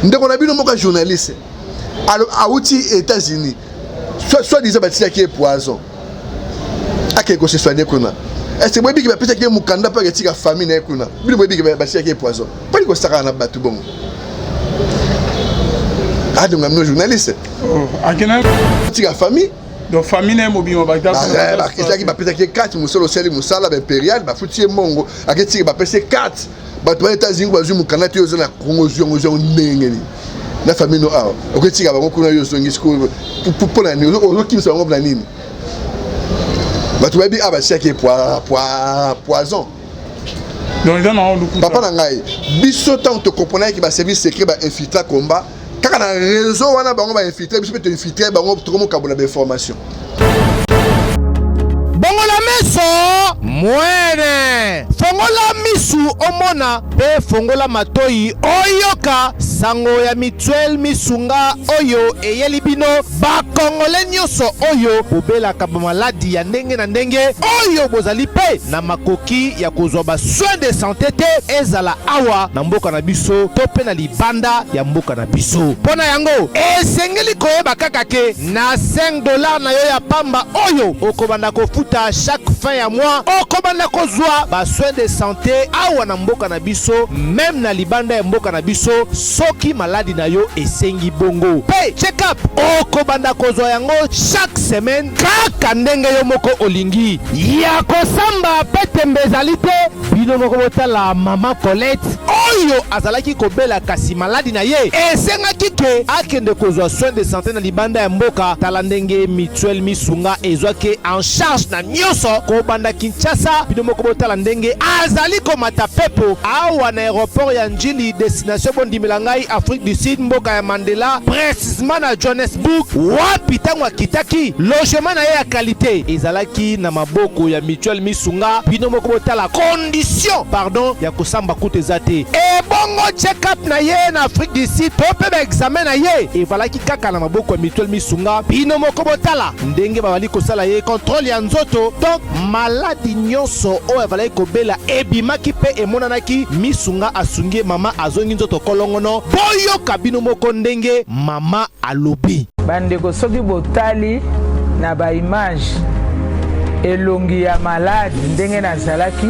ndeko na bino moko journaliste auti États-Unis soit disant batia qui est poison ake ko se soigner kuna est-ce que moi bi ki ba pesa ki mukanda pa ke tika famille na kuna bino moi bi ki batia qui est poison pas ko saka na batu bongo donc am no journaliste akena tika famille donc famille na mobi mo ba ta ba ki ba pesa ki 4 musolo seli musala ba impérial ba futie mongo ake tika ba pesa 4 bato ba États-Unis ba zu mukanda ti ozo na Congo zo ndenge ni na famille no awa oketika bango kuna yo zongi school pour la nuit ozo bango na nini bato ba bi aba chaki poison donc ils ont le papa na ngai biso tant te comprendre que ba service secret ba infiltrer combat kaka na réseau wana bango ba infiltrer biso peut infiltrer bango to mo kabona ba information bongola meso mwene fongola misu omona pe fongola matoi oyoka sango ya Mutuelle Misunga oyo eyeli bino bakongole nyonso oyo bobelaka bamaladi ya ndenge na ndenge oyo bozali pe na makoki ya kozwa ba soin de santé te ezala awa na mboka na biso to pe na libanda ya mboka na biso mpona yango esengeli koyeba kaka ke na $5 na yo ya pamba oyo okobanda kofuta chaque fin ya mois okobanda kozwa ba soin de santé awa na mboka na biso même na libanda ya mboka na biso soki maladi na yo esengi bongo pe check up okobanda kozwa yango chaque semaine kaka ndenge yo moko olingi ya kosamba pe tembezali te bino moko botala mama Colette oyo azalaki kobela kasi maladi na ye esengaki ke akende kozwa soin de santé na libanda ya mboka tala ndenge Mutuelle Misunga ezwaki en charge na nyonso kobanda Kinshasa bino moko botala ndenge azali komata pepo awa na aéroport ya Njili destination bondimela ngai Afrique du Sud mboka ya Mandela précisément na Johannesburg wapi tango akitaki logement na ye ya qualité ezalaki na maboko ya Mutuelle Misunga bino moko botala condition pardon ya kosamba kutu ezate e bongo check up na ye na Afrique du Sud to pe ba examen na ye evalaki kaka na maboko ya Mutuelle Misunga bino moko botala ndenge babali kosala ye contrôle ya nzoto donc maladi nyonso oyo evalaki kobela ebimaki pe emonanaki Misunga asungi mama azongi nzoto kolongono boyoka bino moko ndenge mama alobi bandeko soki botali na ba image elongi ya malade ndenge nazalaki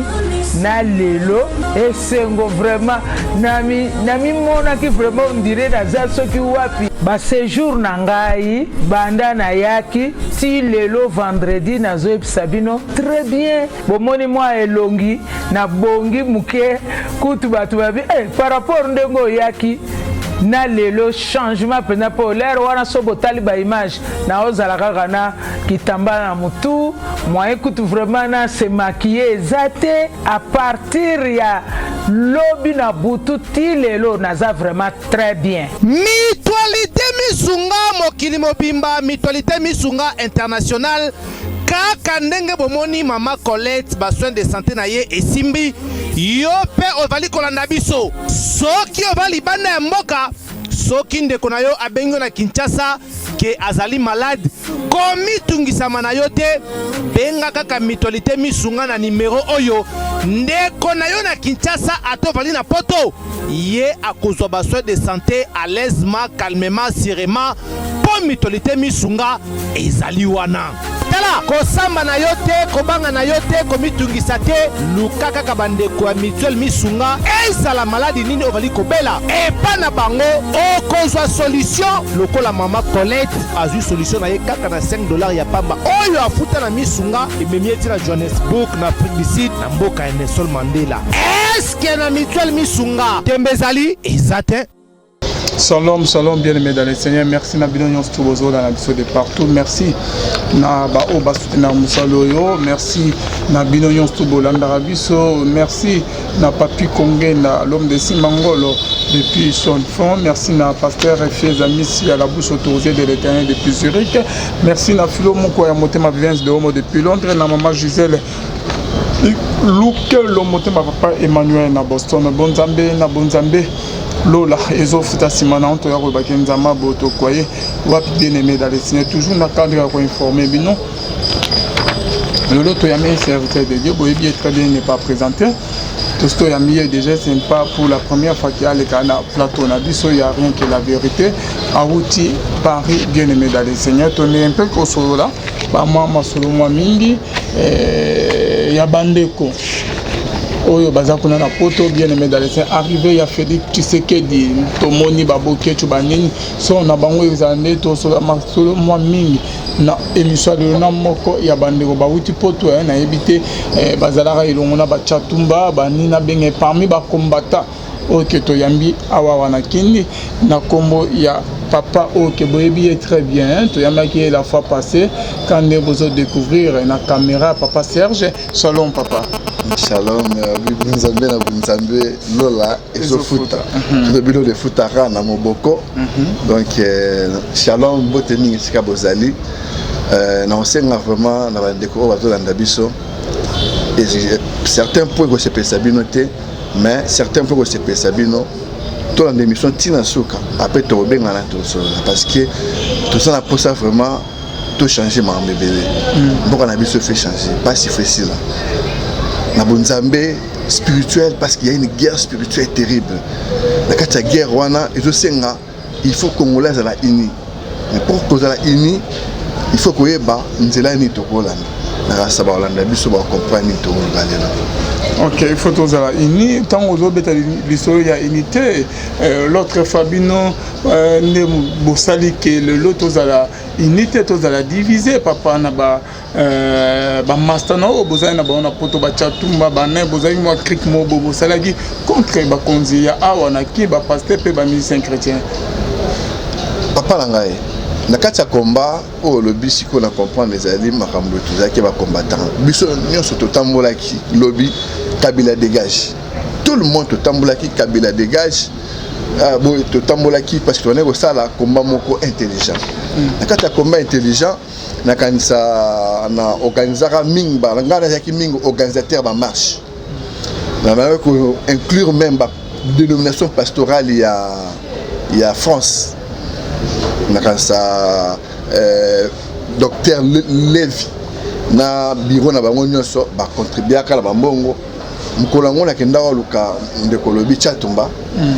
na lelo esengo vraiment nami monaki vraiment on dirait naza soki wapi ba séjour na ngai banda na yaki ti lelo vendredi nazoyebisa bino très bien bomoni mwa elongi na bongi muke kutu bato babi par rapport ndenge oyaki na lelo changement pena po l'air wana so botali ba image na ozala kaka na kitamba na mutu moyen kutu vraiment na se maquiller ezate à partir ya lobi na butu ti lelo naza vraiment très bien. Mutualité Misunga mokili mobimba Mutualité Misunga international kaka ndenge bomoni mama Colette ba soin de santé na ye esimbi yo pe ovali kolanda biso soki ovali banda ya mboka soki ndeko na yo abengo na Kinshasa ke azali malade komitungisama na yo te benga kaka Mutualité Misunga na numero oyo ndeko na yo na Kinshasa atovali na poto ye akozwa ba soin de santé à l'aisement calmement sereinement po Mutualité Misunga ezali wana tala kosamba na yo te kobanga na yo te komitungisa te luka kaka bandeko ya Mutuelle Misunga ezala maladi nini ovali kobela epa na bango okozwa solution lokola mama Colette azwi solution na ye kaka na $5 ya pamba oyo afuta na Misunga ememi eti na Johannesburg na Afrique du Sud na mboka ya Nelson Mandela eske na Mutuelle Misunga tembezali ezate. Shalom, shalom, bien-aimés dans le Seigneur. Merci na bino Stubozo dans la biso de partout. Merci na ba oba soutenir Musaloyo. Merci na bino Stubo Landarabiso. Merci na Papi Kongé na l'homme de Simangolo depuis son fond. Merci na pasteur Fiez Amissi à la bouche autorisée de l'Éternel depuis Zurich. Merci na Philo Mokoya Motema Vivence de Homo depuis Londres. Na maman Gisèle Luke Lomotema papa Emmanuel na Boston. Bonzambe na Bonzambe. Lola ezo futa simana on toya ko bakenzama boto koye wapi bien aimé dans les signes toujours na cadre pour informer bino lolo toya mes serviteur de Dieu boyebi très bien n'est pas présenté Tosto Yambi est déjà sympa pour la première fois qu'il y a les canards plateau. On a dit il n'y a rien que la vérité. Aouti, Paris, bien aimé dans les Seigneurs. On est un peu comme ça là. Moi, Masolo, moi, Mingi, Yabandeko. Oyo bazakuna na poto bien aimé dans les Seigneurs. Arrivé, il y a Félix Tshisekedi, Tomoni, Baboke, Chubanini. So, na bango exané, Tosto, Masolo, moi, Mingi. Na émission de Namoko, il y a Bandeko, Baouti Poto, na évité, Bazalara, Ilongona, Bachatumba, Banina, Benge, parmi les combattants. Ok, Toyambi, Awawana Kindi, Nakombo, il y a papa, ok, Boyebi est très bien, Toyambi qui est la fois passée, quand on a besoin de découvrir la caméra, papa Serge, shalom papa. Shalom, Bunzambe na Bunzambe, Lola, et Zofuta. Tout le bureau de Futara na Moboko. Donc, shalom, Boteni, Sika Bozali. Na osenga vraiment, na bandeko, Wazo Landabiso. Et certains points que c'est Sabino te, mais certains points que c'est Sabino, tout dans l'émission Tina Souka. Après, tu reviens à la parce que tout ça n'a pas ça vraiment, tout changer ma bébé. Donc, on a vu se faire changer, pas si facile. Na Bunzambe spirituel parce qu'il y a une guerre spirituelle terrible. La guerre wana il faut qu'on Congolais à la uni. Mais pour qu'on la uni, il faut qu'on ait ba nzela ni tokolana. Na saba Hollande biso ba comprendre ni tokolana. Ok, il faut tous la uni. Tant aux autres l'histoire il y a unité. L'autre Fabino ne bossali que l'autre tous à la unité, tous à la diviser. Papa na ba mastano bozali na ba na poto ba chatumba ba na bozali mo krik mo bobo salagi contre ba konzi ya awa na ki ba pasteur pe ba musicien chrétien. Papa na ngai na kati ya combat o lobi siko na comprendre les alliés makambo tuzaki ba combattant. Biso nyonso totambolaki lobi Kabila dégage. Tout le monde totambolaki Kabila dégage. Bon totambolaki parce que on est au sala combat moko intelligent. Na kati ya combat intelligent na kanisa na organisera mingba ngana yaki mingo organisateur ba marche. Na ba ko inclure même ba dénomination pastorale il y a France. Na kanisa docteur Lévi na bureau na bango nyonso ba contribuer akala ba mbongo mkolango na kenda luka ndekolobi chatumba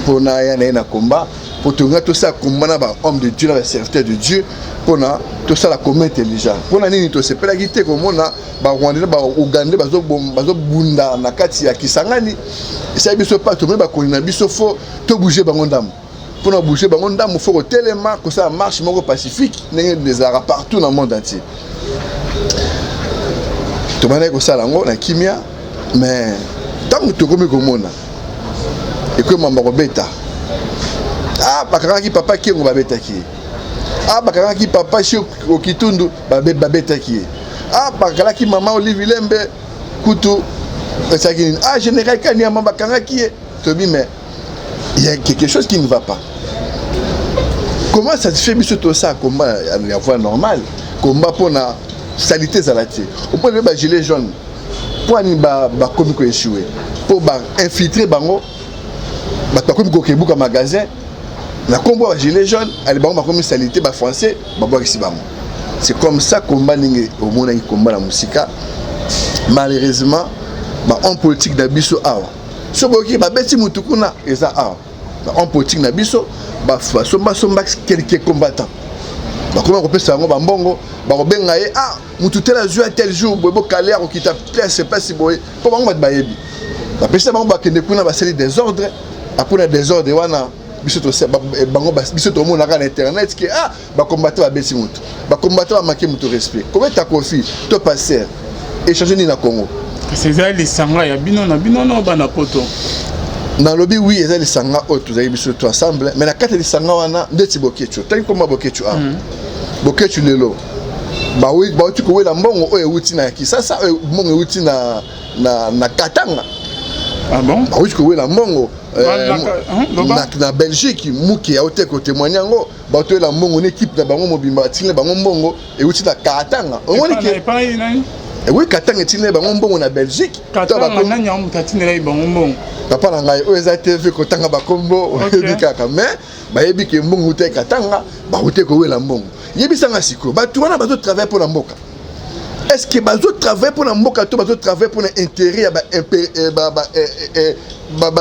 pona ya na combat pour tout ça combat na ba homme de Dieu na serviteur de Dieu pona tout ça la commun intelligent pona nini to se pela gite ko mona ba Rwanda ba Uganda bazo bunda na kati ya Kisangani ça biso pas to ba ko na biso fo to bouger bango ndam pona bouger bango ndam faut tellement que ça marche moko pacifique des arabes partout dans le monde entier to bana ko ça lango na kimia mais tant que tu comme komona et que mamba robeta ah bakaka ki papa ki ngo babeta ki ah bakaka ki papa shi okitundu babeta ki ah bakaka ki mama Olivier Lembe kutu sakini ah général Kania mamba bakaka ki tobi mais il y a quelque chose qui ne va pas. Comment ça se fait biso tout ça combat à la voie normale combat pour na salité zalati au point de ba gilet jaune pour ani ba komi ko échouer pour ba infiltrer bango ba komi ko kebuka magasin na combo ba gilet jaune ali bango ba komi salité ba français ba boire ici bango c'est comme ça combat ninge au monde qui combat la musique malheureusement ba en politique da biso awa so boki ba beti mutukuna eza awa ba en politique na biso ba somba quelques combattants ba comment on peut savoir ba mbongo ba robenga ye ah mutu tel jour tel jour bobo caler ko kita place c'est pas si boy pour bango ba yebi ba pesa bango ba kende kuna ba seli des ordres après des ordres wana biso to se bango ba biso to mona na internet que ah ba combattre ba beti mutu ba combattre ba manquer mutu respect comment ta confi to passer échanger ni na Congo c'est ça les sanga ya bino na bana poto na lobby oui ils les sanga autres ils biso tout ensemble mais na kati les sanga wana ndeti bokechu tant comme bokechu ah bokechu lelo ba oui ba tu ko wela mbongo oyo wuti na Kisasa mbongo wuti na Katanga ah bon ba oui ko wela mbongo na Belgique muki a ote ko témoigner ngo ba to la mbongo une équipe na bango mobimba tine bango mbongo e wuti na Katanga on dit que et oui Katanga tine bango mbongo na Belgique Katanga na nyamu tatine la bango mbongo papa na ngai oyo eza TV kotanga bakombo oyebi kaka mais bayebi ke mbongo te Katanga ba ote ko wela mbongo yebisanga siko bato wana bazo travailler pour la mboka est-ce que bazo travailler pour na mboka to bazo travailler pour na intérêt ya ba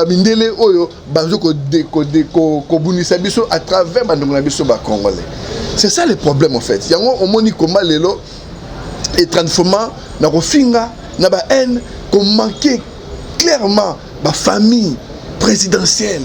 mindele oyo bazo ko bunisa biso à travers bandongo na biso ba congolais. C'est ça le problème en fait. Yango omoni komba lelo et transformant na kofinga na ba haine qu'on manquait clairement ba famille présidentielle.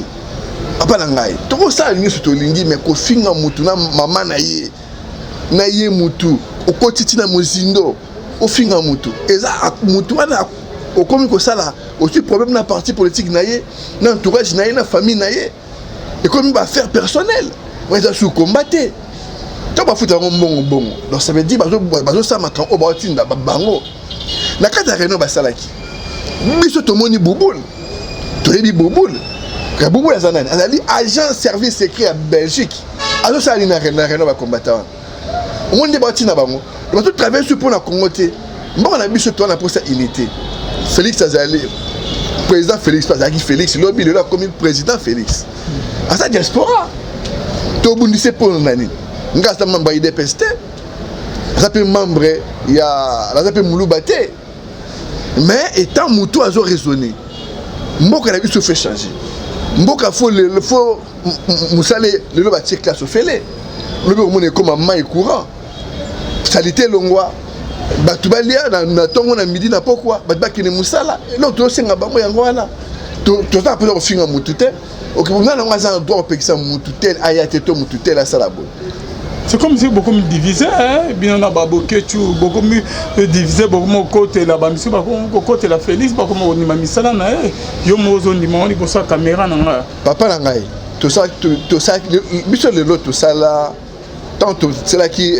Apa ngai. Toko ça ni so to lingi mais kofinga mutu na mama na ye mutu okotiti na mozindo ofinga mutu. Eza mutu wana okomi ko sala aussi problème na parti politique na ye na entourage na ye na famille na ye et comme ba faire personnel. Ouais ça sous combattre. Donc ba futa bongo. Donc ça veut dire bazo sa makan o ba tinda bango. Na kata réunion ba salaki. Biso to moni bouboul. To yebi bouboul. Ka bouboul azanani. Azali agent service secret à Belgique. Azo sali na réunion ba combattant. On monde ba tinda bango. Donc tout traverse pour na Congo té. Bon on a biso to na pour sa unité. Félix Azali président Félix lobby le là comme président Félix. À sa diaspora. To bundise pour nani. Ngasta membre IDPST. Ça peut membre il y a ça peut Mouloubate. Mais étant Moutou a raisonné. Mboka na biso fait changer. Mboka faut musale le loba tchek classe fele. Le loba mon comme maman et courant. Salité longwa. Batubalia na tongo na midi na pourquoi batbaki musala. Non to senga bango yango wana. To ça peut finir Moutou te. OK, on a un droit pour que ça Moutou tel ayate to Moutou tel à salabo. C'est comme si beaucoup me divisaient, hein? Bien on a beaucoup me divisaient, beaucoup mon côté là-bas, monsieur, beaucoup côté la Félix, beaucoup mon ni mami sala na, yo mozo ni mon ni bossa caméra na. Papa na ngai, tout ça, monsieur le lot tout ça là, tant c'est là qui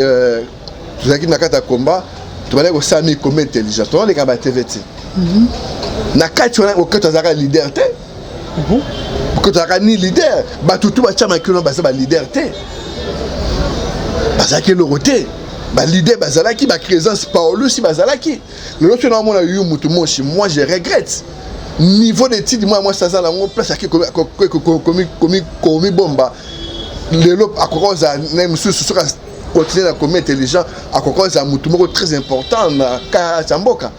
na kata combat, tu vas aller au sami comme intelligent, tu vas aller à TVT. Na kati on a au kata zaka leader té. Au kata ni leader, ba tout ba chama ki no ba sa leader té. Bazaki le roté, ba leader bazalaki ba présence Paolo si bazalaki. Le lorsque on a eu mutu moshi, moi je regrette. Niveau d'étude moi ça ça la on place qui comme bomba. Le lop à cause à même sous continuer à comme intelligent à cause à mutu moko très important na ka Chamboka.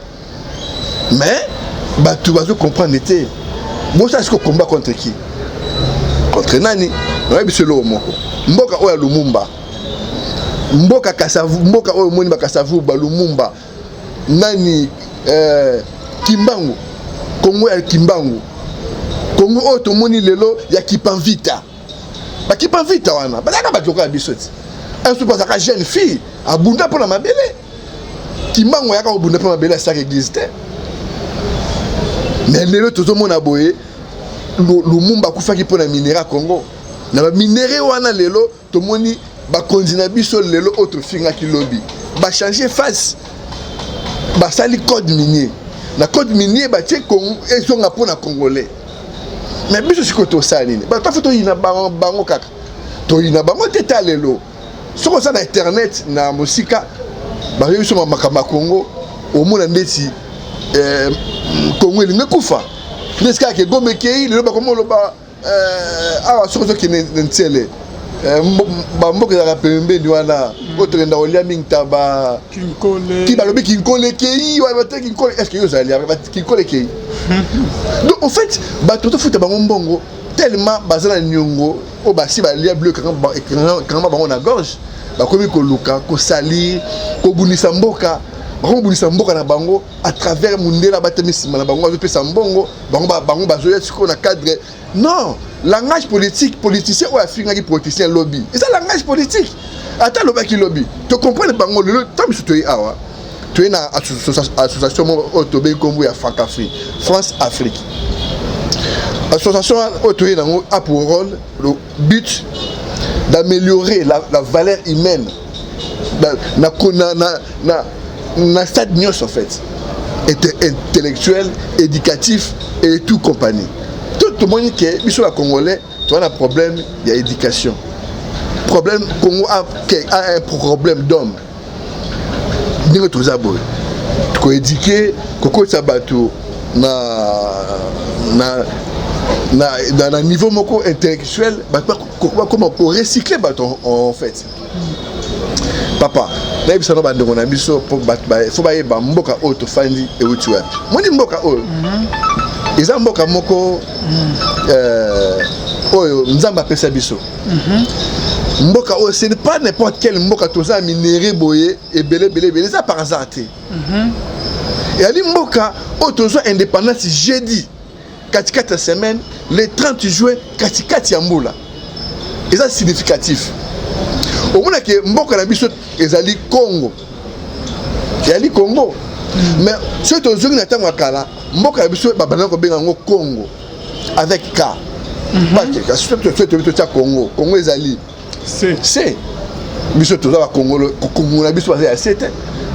Mais ba tu vas comprendre était. Moi ça est-ce que combat contre qui? Contre nani? Ouais biso lo moko. Mboka oya Lumumba. Mboka Kasavu, Mboka oyo moni ba Kasavu ba Lumumba. Nani Kimbangu. Kongo ya Kimbangu. Kongo oyo to moni lelo ya Kipanvita. Ba Kipanvita wana. Ba ka ba joka bisoti. Un soupa ça jeune fille abunda pour la mabele. Kimbangu ya ka obunda pour mabele ça église te. Mais lelo to mona boye Lumumba kufaki pour na minéral Congo. Na ba minéral wana lelo to moni ba kondina biso lelo autre finga ki lobby ba changer face ba sali code minier na code minier ba tie Congo ezonga pona congolais mais biso siko to salini ba ta foto ina bango kaka to ina bango teta lelo soko ça na internet na musika ba biso makama Congo au mona ndeti Congo elinga kufa neska ke gombe kei lelo ba komo loba awa soko ki ntele bamboka ya pembe ni wana otrenda olia mingtaba kinkole ki balobi kinkole kei wa bata kinkole est-ce que yo zali ba kinkole kei donc en fait ba toto futa bango mbongo tellement bazana nyongo o basi ba lia bleu quand bango na gorge ba komi ko luka ko sali ko bunisa mboka bango bunisa mboka na bango à travers mundela batemisima na bango azopesa mbongo bango bazoya siko na cadre non. Langage politique, politicien ou africain qui politicien lobby. Et ça langage politique. Attends le qui lobby. Tu comprends le bango le temps que tu es awa. Tu es na association autobé comme ya Francafrique, France Afrique. Association autobé a pour rôle le but d'améliorer la valeur humaine na stade nios en fait. Intellectuel, éducatif et tout compagnie. Tout le monde qui est les Congolais, tu as un problème, il y a éducation. Problème, Congo a un problème d'homme. Nous tous à bout. Tu peux éduquer, Coco Sabato, na niveau moko intellectuel, comment pour recycler en fait. Papa, na biso no bandongo na biso po faut ba yeba mboka oyo tofandi euti wapi moni mboka oyo eza mboka moko oyo nzamba pesa biso mboka oyo ce n'est pas n'importe quel mboka toza minéré boye et belé ça par hasard et ali mboka oyo toza indépendance jeudi katikati semaine le 30 juin katikati ya mbula et ça significatif au moins que mboka na biso ezali Congo ezali Congo mais ce to zongi na tango kala mboka na biso babana ko benga ngo Congo avec K parce que surtout to Congo Congo ezali c'est biso to za Congo Congo na biso bazé à 7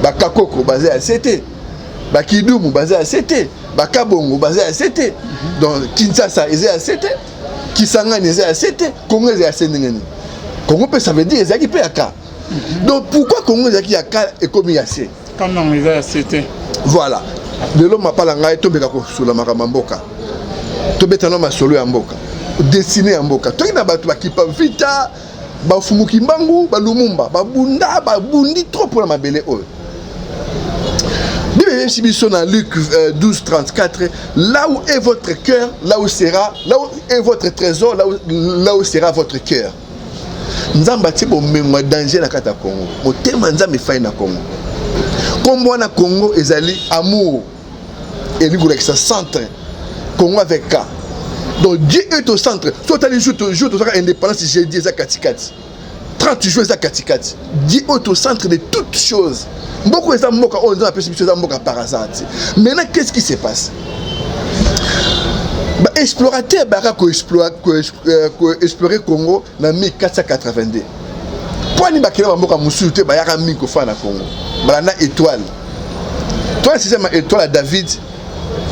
ba Kakoko bazé à 7 ba Kidumu bazé à 7 ba Kabongo bazé à 7 donc Kinshasa ezé à 7 Kisangani ezé à 7 Congo ezé à 7 ngani Congo peut ça veut dire ezaki pe aka donc pourquoi Congo ezaki aka et comme il y a c'est quand non il a c'était voilà de l'homme appala ngai tombeka ko sula makamba mboka to betano masolo ya mboka destiné ya mboka to ina batu bakipa vita ba fumuki mbangu ba lumumba ba bunda ba bundi trop pour la mabele oyo Bible Sibiso dans Luc 12:34 là où est votre cœur là où est votre trésor là où sera votre cœur. Nzamba tibo memwa danger na kata Congo. Motema nzambe fai na Congo. Kombo na Congo ezali amour. Et lui avec sa centre Congo avec K. Donc Dieu est au centre. Soit tu joue tu seras indépendance j'ai dit ça katikati. 30 jours ça katikati. Dieu est au centre de toutes choses. Beaucoup de gens on dit appelle ça mboka par hasard. Maintenant qu'est-ce qui se passe? Bah explorateur bara explorer Congo en 1482. Pour ni bakela mboka musu te ba yaka miko fa na Congo. Ba na étoile. Toi c'est ma étoile David.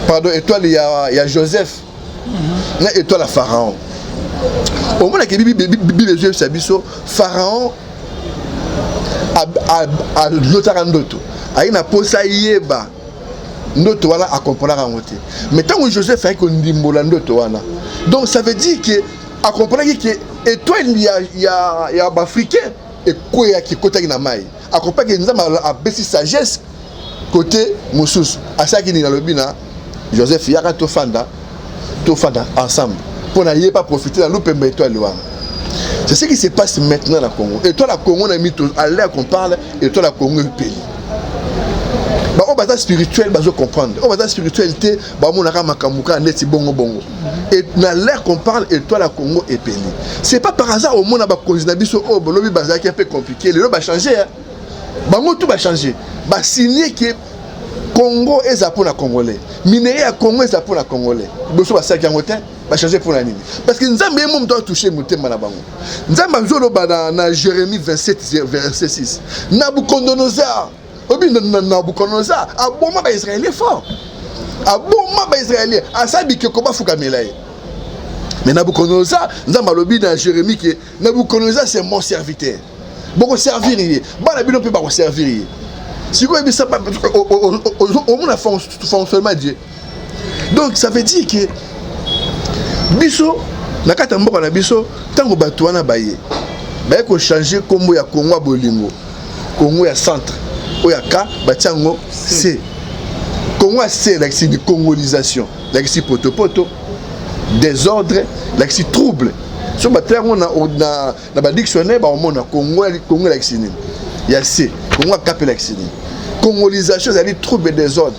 Pardon, étoile il y a Joseph. Na étoile à Pharaon. Au moment que Bible Joseph Sabiso Pharaon a lotarandoto. Aina posa yeba. Ndoto wana a comprendre en côté. Mais tant que Joseph a ndimbola ndoto wana. Donc ça veut dire que a comprendre que étoile il y a africain et quoi qui côté na mai. A comprendre que nous avons a besi sagesse côté Moussous. À ça qui ni na lobina Joseph yaka to fanda ensemble pour n'aller pas profiter de l'open étoile. C'est ce qui se passe maintenant dans le Congo. Et toi, la Congo, on a mis tout à l'air qu'on parle, et toi, la Congo, le pays. Bah, on va spirituel, bah, je comprends. On va spiritualité, bah, on a makamuka, net, bongo. Et dans l'air qu'on parle, et toi, la Congo, est pays. C'est pas par hasard, au monde, on a considéré que oh, le bazar qui est un peu compliqué. Le va changer. Bah, tout va changer. Bah, signer que Congo est pour la Congolais. Minéa Congo est pour la Congolais. Bosso va saquer en hôtel, va changer pour la Nini. Parce que nous avons doit toucher Moutem Manabango. Nous avons dans Jérémie 27, verset 6. Nabucodonosor, Nabucodonosor, a bon ma Israélien fort. A bon ma Israélien, a sabi que comment faut camelaye. Mais Nabucodonosor, nous avons dans Jérémie que Nabucodonosor c'est mon serviteur. Bon servir, bon la Bible peut pas servir. Si vous avez ça, au moins fonctionnement Dieu. Donc ça veut dire que biso nakata mboka na biso tango bato wana baye baye ko changer kombo ya Congo bolingo Congo ya centre oya ka batiango C Congo C la de congolisation la poto désordre la trouble so batango na ba dictionnaire ba omona Congo la il y a C Congo capé la congolisation c'est dire trouble et désordre.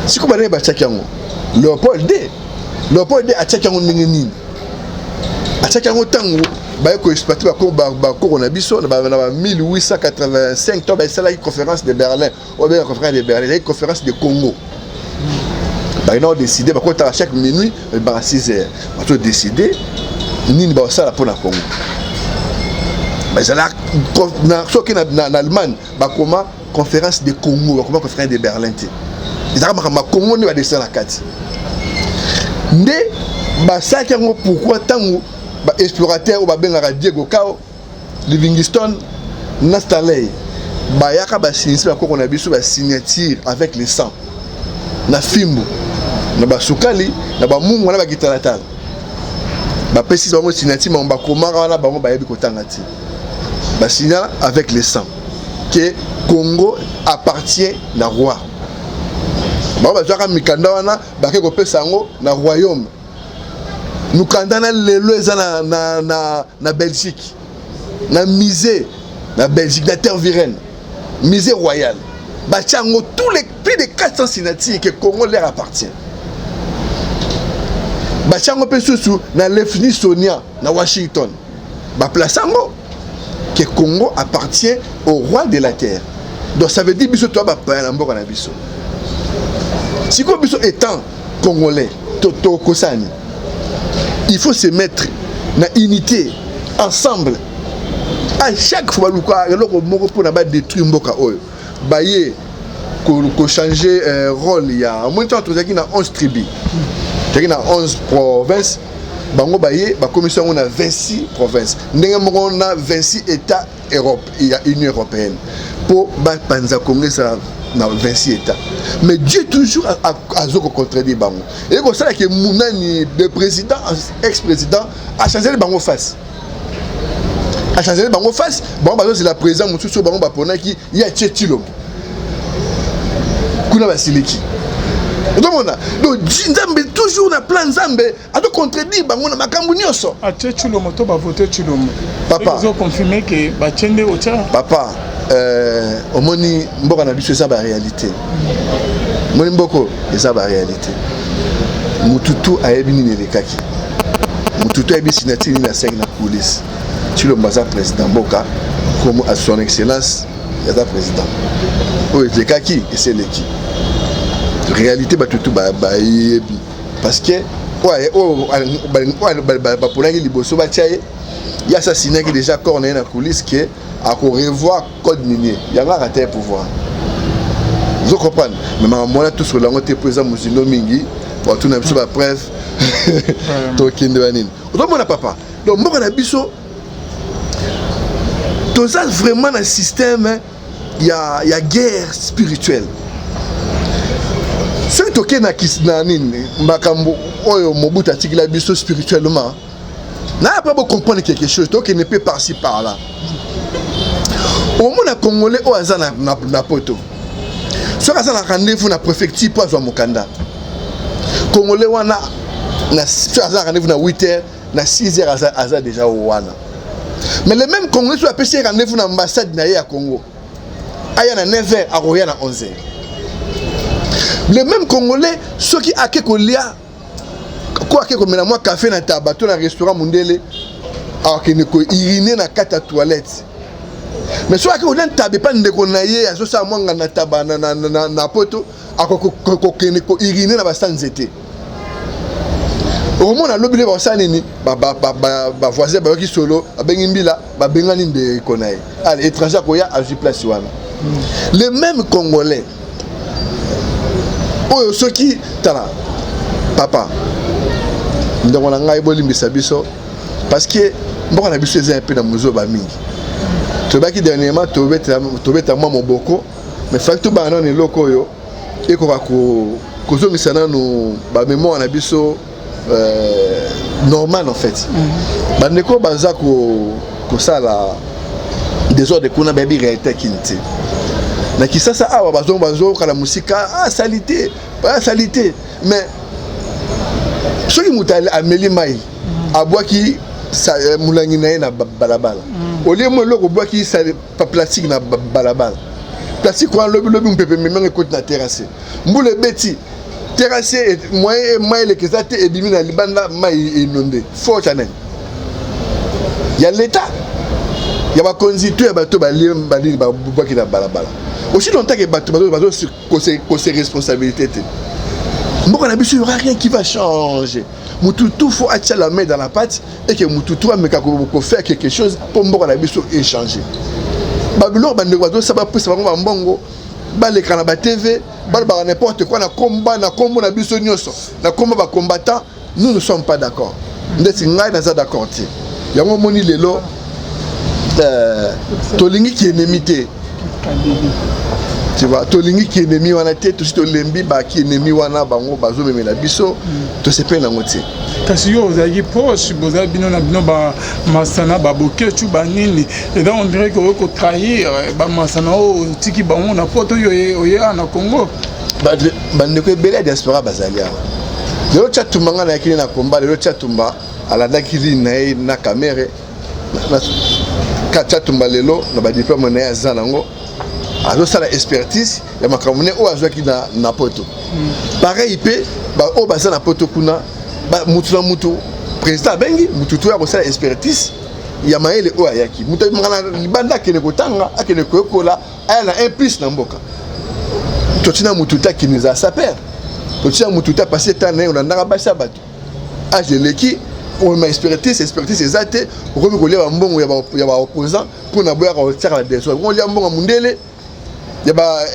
Si vous avez un Léopold D a tchaké un nini. A tchaké un tango, bah ko exploité ba coronabiso na 1885 to ba la conférence de Berlin, ou bien la conférence de Berlin, la conférence de Congo. Bah ils ont décidé ba à chaque minuit ba 6 heures. Ba to décidé nini ba ça pour la Congo. Bah ça là na Allemagne, ba comment conférence de Congo, comment conférence de Berlin. Ils ont ma Congo ne va descendre la carte. Ndé ba saki ngo pourquoi tango ba explorateur ba benga Diego Cao Livingstone Nastaley ba yaka ba signature ko na biso ba signature avec le sang na fimbo na ba sukali na ba mungu na ba gitalatal ba pesi ba mo signature ba komara na ba mo ba yebi ko tangati ba signature avec le sang que Congo appartient na roi. Ba bazaka mikanda wana ba ke kopesa ngo na royaume. Mikanda na lelo eza na Belgique. Na musée na Belgique, la terre virène. Musée royal. Ba tiango tous les plus de 400 signatures que Congo leur appartient. Ba tiango pe sous na Smithsonian na Washington. Ba plaçango que Congo appartient au roi de la terre. Donc ça veut dire biso toi ba pa mboka na biso. Si ko biso étant congolais, toto kosani. Il faut se mettre na unité ensemble. À chaque fois que moko pour na ba détruire mboka oyo. Ba ye ko changer rôle ya. Moi tant tozaki na 11 tribus. Tozaki na 11 provinces. Bango baye ba commission on a 26 provinces. Ndenge moko na 26 états Europe, il y a Union européenne. Pour ba panza Congrès ça na 26 états. Mais Dieu toujours a zoko contredit bango. Et comme ça que Mounani le président ex-président a changé le bango face. A changé le bango face. Bon bazo c'est la président mususu bango ba pona ki ya Tchetilo. Kuna basiliki. Donc Nzambe toujours na plan Nzambe a de contredire bango na makambo nyonso. A Tchetilo moto ba voter Tchilomo. Papa. Ils ont confirmé que ba tchende ocha. Papa omoni mboka na biso eza ba réalité. Moni mboko eza ba réalité. Mututu ayebi nini lekaki. Mututu ayebi signature na 5 na police. Tshilo mbaza président mboka comme à son excellence eza président. O lekaki et leki. Réalité batutu ba yebi parce que ouais ba ponaki liboso ba tiaye il y a assassiné qui déjà corné na coulisse que à revoir code minier il y a raté pouvoir vous comprenez mais moi tout sur la montée présent musino mingi bon tout na biso ba preuve to kinde banine donc mon papa donc moi na biso tout ça vraiment un système il y a guerre spirituelle. Ce qui est na nini makambo oyo Mobutu atikila biso spirituellement n'a pas beau comprendre quelque chose donc il ne peut par-ci par-là. Au monde congolais au hasard na poto. Ce que ça na rendez-vous na préfecture pour azwa mokanda. Congolais wana na ce hasard rendez-vous na 8h na 6h hasard déjà au wana. Mais les mêmes congolais sont appelés rendez-vous na ambassade na ya Congo. Aya na 9h a roya na 11h. Les mêmes Congolais, ceux qui ont kolia, quoi que comme moi café na tabato na restaurant Mundele, alors qu'ils ne iriner na kata toilette. Mais ceux qui ont tabé pas ndeko na ye, aso sa mwanga na taba na poto, ako iriner na basanzete. Au moment na lobile ba saneni, ba voisin ba ki solo, ba bengimbila, ba bengani de konaye. Allez, étranger koya a place wana. Les mêmes Congolais oh ceux qui tala papa ndongo na ngai bolimbisa biso parce que mboka na biso eza un peu na muzo ba mingi to baki dernièrement to beta moi moboko mais facto ba non eloko yo ekoka ko zongisa nanu ba mémoire na biso normal en fait bandeko baza ko sala désordre kuna ba bi réalité kinti na kisasa awa bazo kala musika salité pas salité mais ce qui mutale ameli mai abwaki mulangi na balabala olie mo loko bwaki sa plastique na balabala plastique kwa lobi mpepe memenge côté na terrasse mbule beti terrasse moyen mai le kezate ebimi na libanda mai inondé fort chanel ya l'état ya ba constituer ya bato ba limbali ba bwaki na balabala. Aussi longtemps que c'est responsabilité. Il n'y aura rien qui va changer. Moutoutou faut attirer la main dans la pâte et que Moutoutou va faire quelque chose pour échanger. Babylone, ça va pousser un bongo, les canabas TV, n'importe quoi, na combat, na combat combattant, nous ne sommes pas d'accord. Nous ne sommes pas d'accord. Il y a un moment où tolingi qui est ennemi. Tu vois, tolingi qui ennemi wana tête, tout to lembi ba qui ennemi wana bango bazo memela biso, to se peine ngoti. Kasi yo ozali proche, boza bino na bino ba masana ba bokechu ba nini. Et donc on dirait que ko trahir ba masana o tiki bango na poto yo na Congo. Ba ndeko ebele diaspora bazalia. Lelo chatumba ngana yakini na komba, lelo chatumba alanda kili na caméra. Na chatumba lelo na ba diplôme na ya zanango. Alors ça la expertise ya makamune o azwaki na poto. Pareil pe ba o baza na poto kuna ba mutu na mutu président bengi mutu to ya ko sala expertise ya maele o ayaki. Mutu ngana libanda kene kotanga akene kokola aya na implice na mboka. Totina mutu ta kiniza sa père. Totina mutu ta passer temps na on ndanga basa bato. Ah je leki on ma expertise ezate ko ko kolia mbongo ya ba opposant pour na boya ko tsaka des choses. On lia mbongo mundele il y a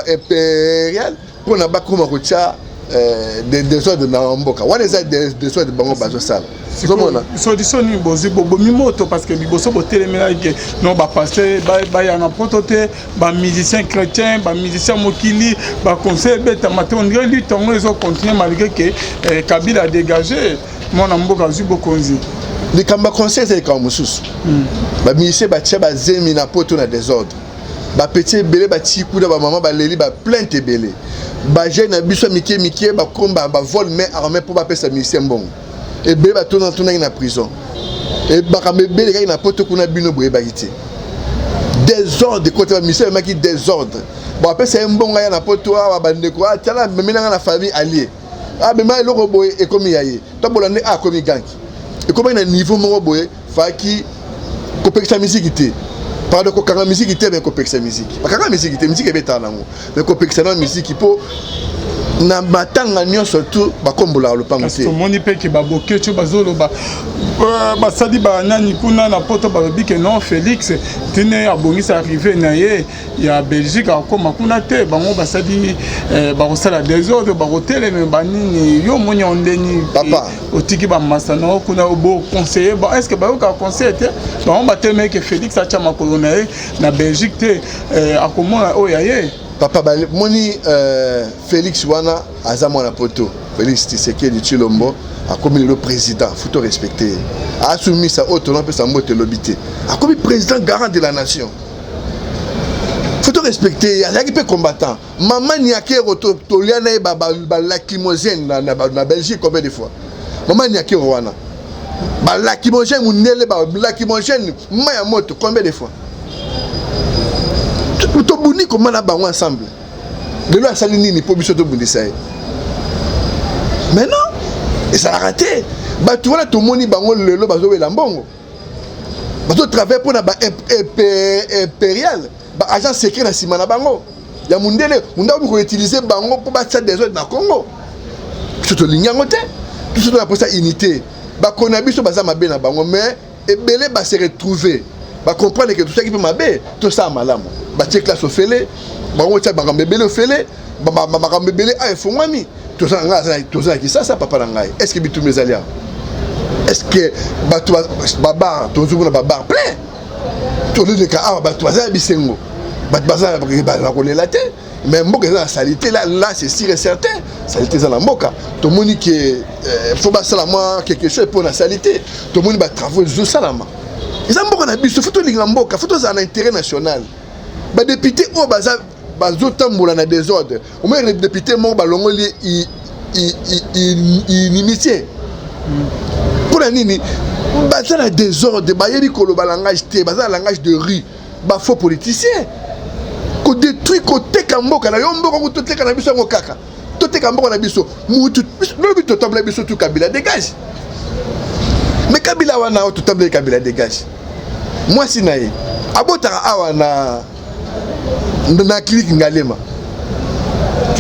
impérial pour na ba kuma ko tcha des ordres na mboka wana eza des ordres bango bazo sala zomona solution ni bozi bobo mimoto parce que biboso botelemela ke non ba passer ba ya na protote ba musicien chrétien ba musicien mokili ba conseil beta maton ngeli tongo ezo continuer malgré que Kabila a dégagé mon mboka zu bokonzi les kamba conseil c'est comme mususu ba musicien ba tcha ba zemi na poto na désordre ba petit belé ba tikuda ba maman ba leli ba plainte belé ba jeune na biso mike ba komba ba vol main armée pour ba pesa musicien bon et belé ba tona na prison et ba kambe belé ka na poto kuna bino boye ba kiti désordre côté ba musicien maki désordre ba pesa mbonga ya na poto wa ba ndeko atala memena na famille alliée ah mais ma eloko boye e komi yaye to bolande a komi ganki et comment na niveau moko boye faki ko pekisa musique té pardon ko kanga musique té mais ko pekisa musique ba kanga musique ebeta nango mais ko pekisa na musique po na matanga nyo surtout ba kombola lo pango té moni pe ke ba bokecho bazolo ba sadi ba nani kuna na poto ba bi ke non Félix tine abongisa arrivé na ye ya Belgique akoma kuna te bango ba sadi ba kosala des ordres ba hôtel mais ba nini yo moni ondeni papa otiki ba masana kuna obo conseiller ba est-ce que ba ka conseiller te bango ba te mais que Félix a chama kolona na Belgique te akomona o ya ye papa moni Félix wana azamo na poto Félix Tshisekedi Tshilombo a commis le président faut te respecter a soumis sa haute non peut sa motte lobité a commis président garant de la nation faut te respecter il y a qui peut combattant maman ni akero to liana ba lacrymogène na Belgique combien de fois maman ni akero wana ba lacrymogène munele ba lacrymogène maya moto combien de fois to buni comment na bango ensemble de là sali nini po biso to bundisa mais non et ça a raté ba tu vois tout moni bango lelo bazo wela mbongo bazo travailler pour na ba impérial ba agent secret na sima na bango ya mundele munda ko utiliser bango pour ba tsa des autres na Congo tout linyango te tout na posa unité ba kona biso baza mabe na bango mais ebele ba se retrouver ba comprendre que tout ça qui peut mabe tout ça malamu ba tche classe au fele bango tsa bango bebele au fele ba bebele a fongwami tout ça qui ça papa nangai est-ce que bitu mes alias est-ce que batu baba tozu na baba plein to le ka ah batu baza bisengo batu baza ba kolela te mais mboka za salité là c'est sûr et certain salité za la mboka to moni que faut ba salama quelque chose pour la salité to moni ba travaux zo salama ils mboka na biso faut to linga mboka faut to za na intérêt national ba député o baza bazotambola na désordre au moins les députés mo balongoli inimitié pour la nini baza na désordre bayebi koloba langage te baza langage de rue ba faux politicien ko détruit ko teka mboka na yo mboka ko teka na biso ngo kaka to teka mboka na biso mutu no bi to tabla biso tout Kabila dégage mais Kabila wana to tabla Kabila dégage moi sinaye abotaka awa na clique ngalema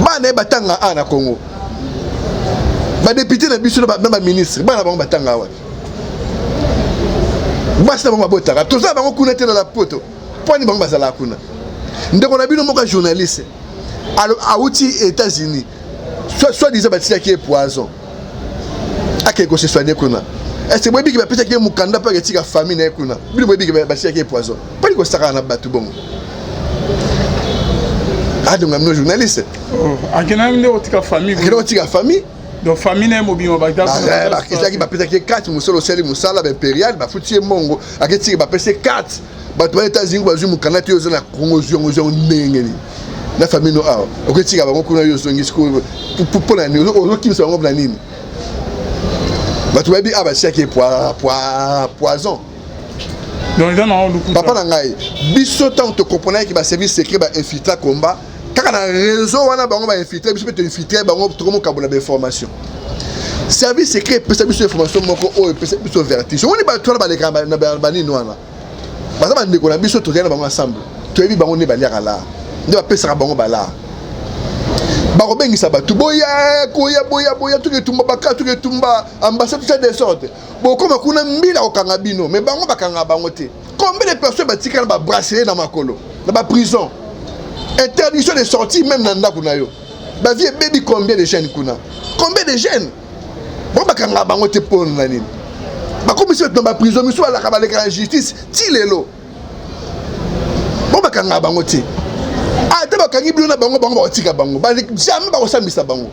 bana batanga ana Congo ba député na biso na ba ministre bana bango batanga wa basta bango botaka to za bango kuna te na la poto poni bango bazala kuna ndeko na bino moka journaliste auti États-Unis soit disant batia qui est poison akeko se soigner kuna est-ce que bobi ki ba pesa ki mukanda pa ketika famille na kuna bino bobi ki batia qui est poison pas ko saka na batu bongo Ah, donc, je suis journaliste. Ah, il y a une famille. Il y a une famille. Donc, famille n'est mobile. Il y a 4 musolo seli musala impérial, ba futie mongo, aketi ba pese 4. Ba to États-Unis ba zumu kanati yo na Congo zo ndengeni. Na famille no a. Oketi ba ngo kuna yo zo ngisiko pour la ni o kim so ngo na nini. Ba to bi aba sia ke poison. Donc ils ont le papa na ngai biso tant te comprendre que ba service secret ba infiltrer combat kaka na réseau wana bango ba infiltrer biso peut infiltrer bango to mo kabona ba information service secret peut biso information moko o peut biso vertige on ba to ba le kamba na ba ni noana ba sa ba ndeko na biso to na bango ensemble to yebi bango ne ba liaka la nde ba pesa bango ba la ba ko bengisa ba to boya to ke tumba baka to ke tumba ambassade tout de sorte. Bon, comme kuna mbila okanga bino, mais bango bakanga bango te. Combien de personnes batika na ba brasserie na makolo, na ba prison. Interdiction de sortie même na ndako na yo. Ba vie baby combien de jeunes kuna? Combien de jeunes? Bon bakanga bango te pon na nini. Ba comme si na ba prison, miso ala ka ba le justice, ti lelo. Bon bakanga bango te. Ah te bakangi bino na bango bango ba tika bango. Ba jamais ba osambisa bango.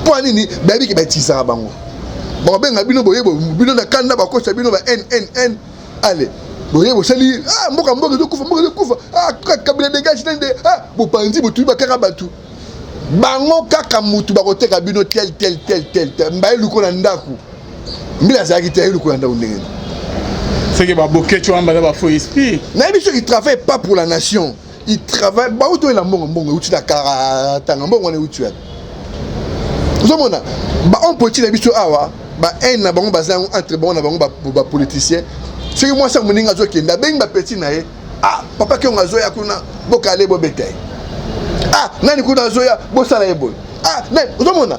Po nini baby ki ba tisa bango. Bon ben bino boye bino na kanda ba kocha bino ba n allez boye bo sali ah mboka zo kufa ah kabila dégage nende ah bo pandi bo tuba kaka batu bango kaka mutu ba koteka bino tel mbaye luko na ndaku mbila za kite luko na ndaku ndenge c'est que ba bokecho amba ba faux esprit na biso qui travaille pas pour la nation il travaille ba auto la mbongo uti na kara tanga mbongo ne uti vous mona ba on petit na biso awa ba na bango bazan entre bango na bango ba politicien c'est que moi ça moninga zo kenda beng ba petit na ye ah papa ki ngazo ya kuna bokale bo betay ah nani kuna zo ya bo sala ye boy ah mais vous mona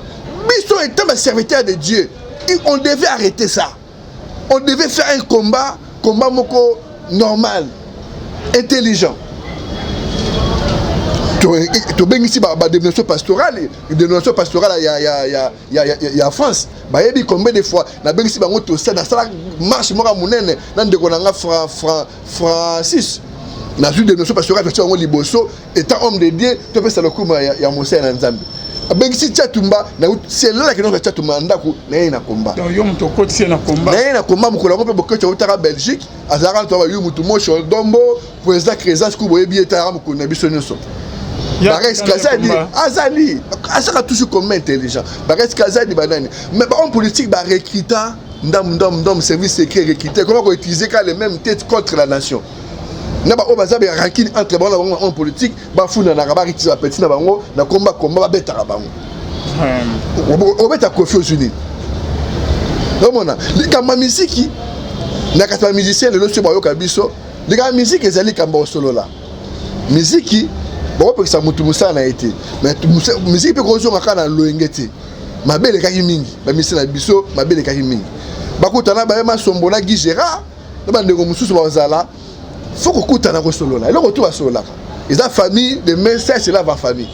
biso étant un serviteur de Dieu on devait arrêter ça on devait faire un combat moko normal intelligent to bengisi ba dénonciation pastorale il y a France ba yebi combien de fois na bengisi bango to ça na sala marche moko munene na ndeko na nga Francis na ju dénonciation pastorale to ngo liboso étant homme de Dieu to pesa lokuma ya Mose na Nzambe bengisi Tchatumba na c'est là que nous Tchatumba ndako na na combat donc yo mto koti na combat na combat mukolo ngo pe bokecho utaka Belgique azara to ba yu mutu mocho dombo président Krezas ku boyebi etara mukolo na biso nyonso Bares Kazadi, Azali, Azaka toujours comme intelligent. Bares Kazadi, banane. Mais par politique, bah recruta, ndam, service secret recruté. Comment utiliser les mêmes têtes contre la nation? N'a pas au bazar, ranking entre bon en politique, bah fou na rabat qui va petit na bango, na combat bête à bango. On va ta confiance aux Unis. Donc on a les camarades musique, na quatre musiciens le lorsque bayo kabiso, les gars musique ils allaient kamba solo là. Musique bon parce que ça mutu musa na été mais musique peut causer ngaka na loengeti mabele kaki mingi ba misi na biso mabele kaki mingi bakutana ba ma sombona gigera na ba ndeko mususu ba zala faut kokutana ko solo la eloko to ba solo la eza famille de message c'est la va famille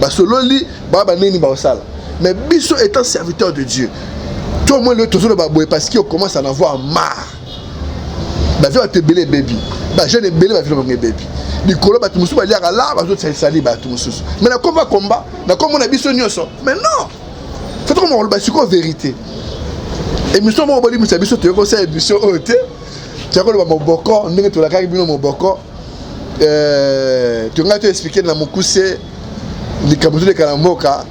ba solo li ba neni ba osala mais biso étant serviteur de Dieu tout le monde le toujours ba boy parce qu'il commence à en avoir marre ba vie te belé baby ba jeune belé ba vie ba baby Nicolas Batumusu va dire à la base de Sali Batumusu. Mais na combat, na comme on a biso nyonso. Mais non. Faut qu'on me basi ko vérité. Et nous sommes au boli musa biso te conseil biso ote. Tu as ko moboko, ndenge to la ka bino moboko. Tu ngata expliquer na mokuse likabuzu de kalamboka.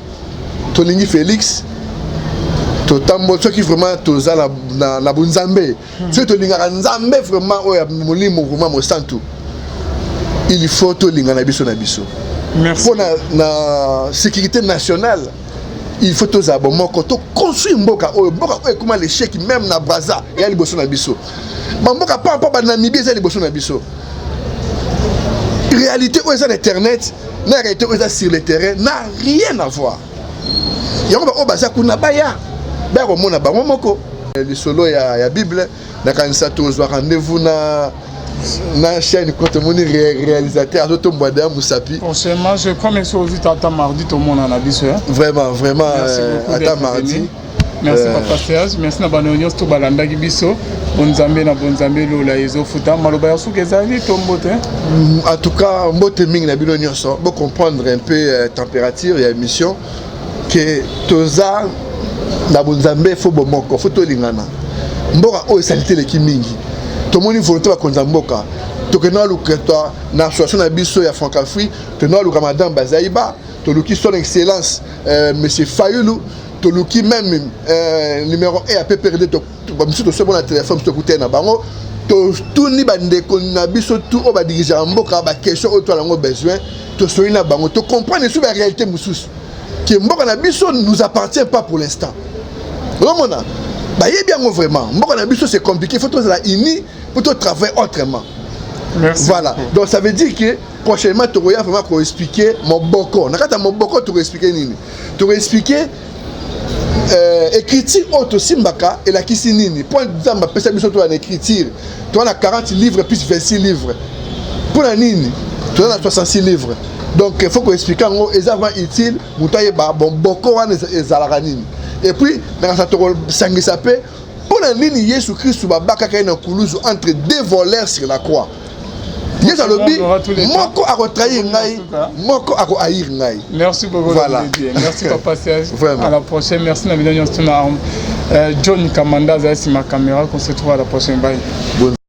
Tolingi Félix. To tambo ceux qui vraiment toza na bunzambe. Ceux to linga nzambe vraiment o ya molimo vraiment mo santu. Il faut tout l'ingana biso na biso. Merci. Pour la sécurité nationale, il faut tous abonnements quand on construit mboka comment l'échec même na Braza et ali boso na biso. Mboka pas na Namibie et ali boso na biso. Réalité où est internet, na réalité où est sur le terrain n'a rien à voir. Yango ba obaza kuna baya. Ba ko mona ba moko. Le solo ya Bible na kanisa tozwa rendez-vous na chaîne quand mon réalisateur Azoto Mbwada Moussapi. Forcément, je comme ça aussi tata mardi tout le monde en a dit ça. Vraiment à ta mardi. Merci Papa Serge, merci na bano nyonso balanda kibiso. Bonzambe na bonzambe lola ezo futa maloba ya suka ezali tombote. En tout cas, mbote mingi na bino nyonso, bo comprendre un peu température et émission que toza na bonzambe fo bomoko, fo to lingana. Mboka o salite le kimingi. Tomoni volonté ba konza mboka. Tokena luketa na association na biso ya Francafri, tena luka madame Bazaiba, to luki son excellence monsieur Fayulu. Toluki même numéro 1 à PPRD to monsieur to sebona téléphone to kuté na bango to tuni bande ko na biso tout o ba dirigeant mboka ba question auto lango besoin to soyi na bango to comprendre sur la réalité mususu que mboka na biso nous appartient pas pour l'instant. Romona ba yebi yango vraiment mboka na biso c'est compliqué, faut to la uni pour to travailler autrement. Merci. Voilà. Donc ça veut dire que prochainement tu vas vraiment pour expliquer mon boko. Nakata mon boko tu vas expliquer nini. Tu vas expliquer écriture auto simbaka et la kisinini point d'exemple pesa biso to en écriture tu as 40 livres plus 26 livres pour la nini tu as 66 livres donc il faut qu'on explique en gros exactement utile mutaye ba bon boko wana ezalaka nini et puis dans ça to sangisa pe pour la nini Yesu Christ babaka kaina kuluzu entre deux voleurs sur la croix. Yes, moko a retrahi ngai, moko a haïr ngai. Merci beaucoup. Voilà. Merci Papa Serge. Vraiment. À la prochaine. Merci Nabilan John Kamanda, c'est ma caméra qu'on se trouve à la prochaine. Bye. Bon.